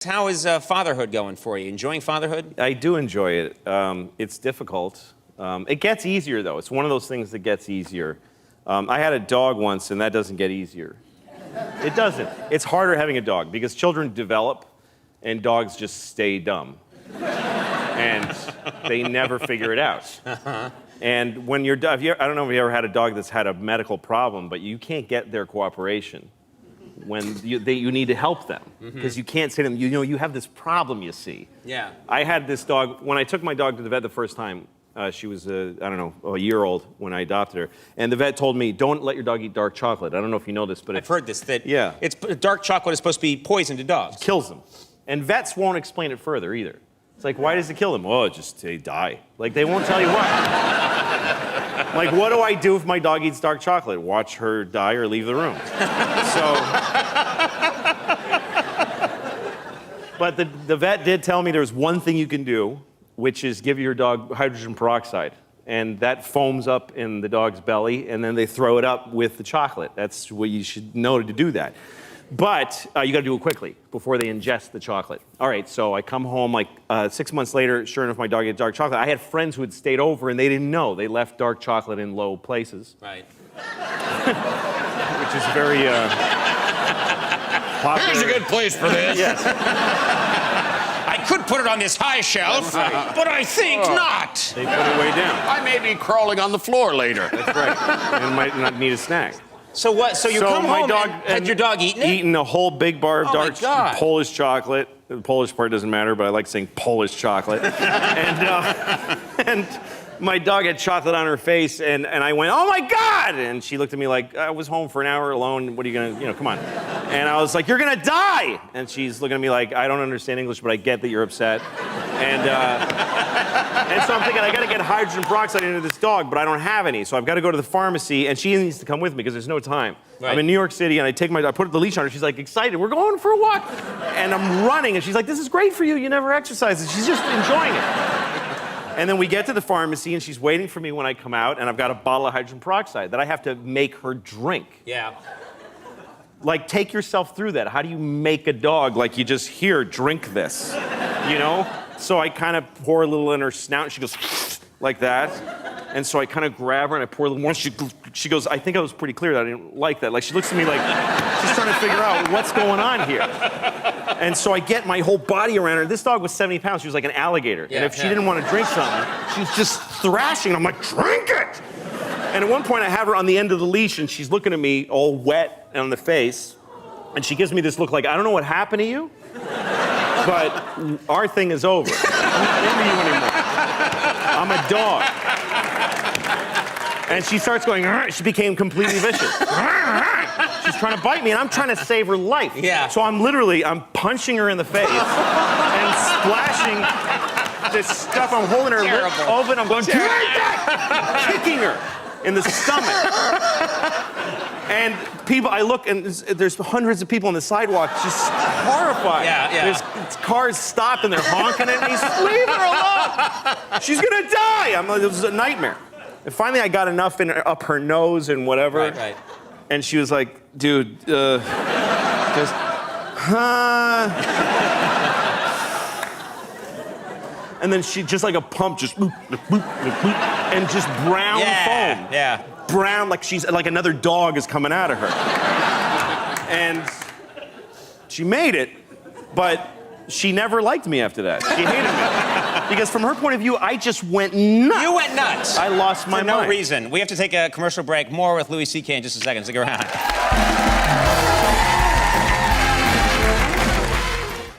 How is fatherhood going for you? Enjoying fatherhood? I do enjoy it. It's difficult. It gets easier, though. It's one of those things that gets easier. I had a dog once, and that doesn't get easier. It doesn't. It's harder having a dog because children develop, and dogs just stay dumb. And they never figure it out. And when you're, I don't know if you ever had a dog that's had a medical problem, but you can't get their cooperation when you need to help them. Because you can't say to them, you have this problem, you see. Yeah. I had this dog, when I took my dog to the vet the first time, she was, I don't know, a year old when I adopted her. And the vet told me, don't let your dog eat dark chocolate. I don't know if you know this, but I've heard this, that yeah. Dark chocolate is supposed to be poison to dogs. It kills them. And vets won't explain it further either. It's like, why does it kill them? Oh, just they die. Like, they won't tell you why. Like, what do I do if my dog eats dark chocolate? Watch her die or leave the room. But the vet did tell me there's one thing you can do, which is give your dog hydrogen peroxide. And that foams up in the dog's belly, and then they throw it up with the chocolate. That's what you should know to do that. But you got to do it quickly before they ingest the chocolate. All right, so I come home like 6 months later. Sure enough, my dog ate dark chocolate. I had friends who had stayed over, and they didn't know. They left dark chocolate in low places. Right. Which is very popular. Here's a good place for this. Yes. I could put it on this high shelf, but I think not. They put it way down. I may be crawling on the floor later. That's right. And might not need a snack. So what? So you come home and had your dog eaten it? Eating a whole big bar of dark God. Polish chocolate. The Polish part doesn't matter, but I like saying Polish chocolate. And my dog had chocolate on her face, and I went, oh my God! And she looked at me like, I was home for an hour alone. What are you gonna, come on. And I was like, you're gonna die! And she's looking at me like, I don't understand English, but I get that you're upset. And so I'm thinking, I gotta get hydrogen peroxide into this dog, but I don't have any. So I've gotta go to the pharmacy, and she needs to come with me because there's no time. Right. I'm in New York City, and I put the leash on her. She's like excited. We're going for a walk. And I'm running, and she's like, this is great for you. You never exercise. And she's just enjoying it. And then we get to the pharmacy, and she's waiting for me when I come out, and I've got a bottle of hydrogen peroxide that I have to make her drink. Yeah. Like, take yourself through that. How do you make a dog like you just, here, drink this, So I kind of pour a little in her snout, and she goes like that. And so I kind of grab her, and I pour a little more. She goes, I think I was pretty clear that I didn't like that. Like, she looks at me like she's trying to figure out what's going on here. And so I get my whole body around her. This dog was 70 pounds. She was like an alligator. Yeah, and if she didn't want to drink something, she was just thrashing. I'm like, drink it! And at one point, I have her on the end of the leash, and she's looking at me all wet on the face. And she gives me this look like, I don't know what happened to you, but our thing is over. I'm not into you anymore. I'm a dog. And she starts going, she became completely vicious. She's trying to bite me, and I'm trying to save her life. Yeah. So I'm punching her in the face and splashing this stuff. I'm holding her lips open. I'm going, drink that! Kicking her in the stomach. And people, I look, and there's hundreds of people on the sidewalk just horrified. Yeah. There's cars stopped, and they're honking at me. Leave her alone! She's gonna die! It was a nightmare. And finally, I got enough up her nose and whatever. Right. And she was like, dude, just, And then she, just like a pump, just, and just brown foam. Yeah. Brown, like she's, like another dog is coming out of her. And she made it, but she never liked me after that. She hated me. Because from her point of view, I just went nuts. You went nuts. I lost my mind. For no reason. We have to take a commercial break. More with Louis C.K. in just a second. Stick around.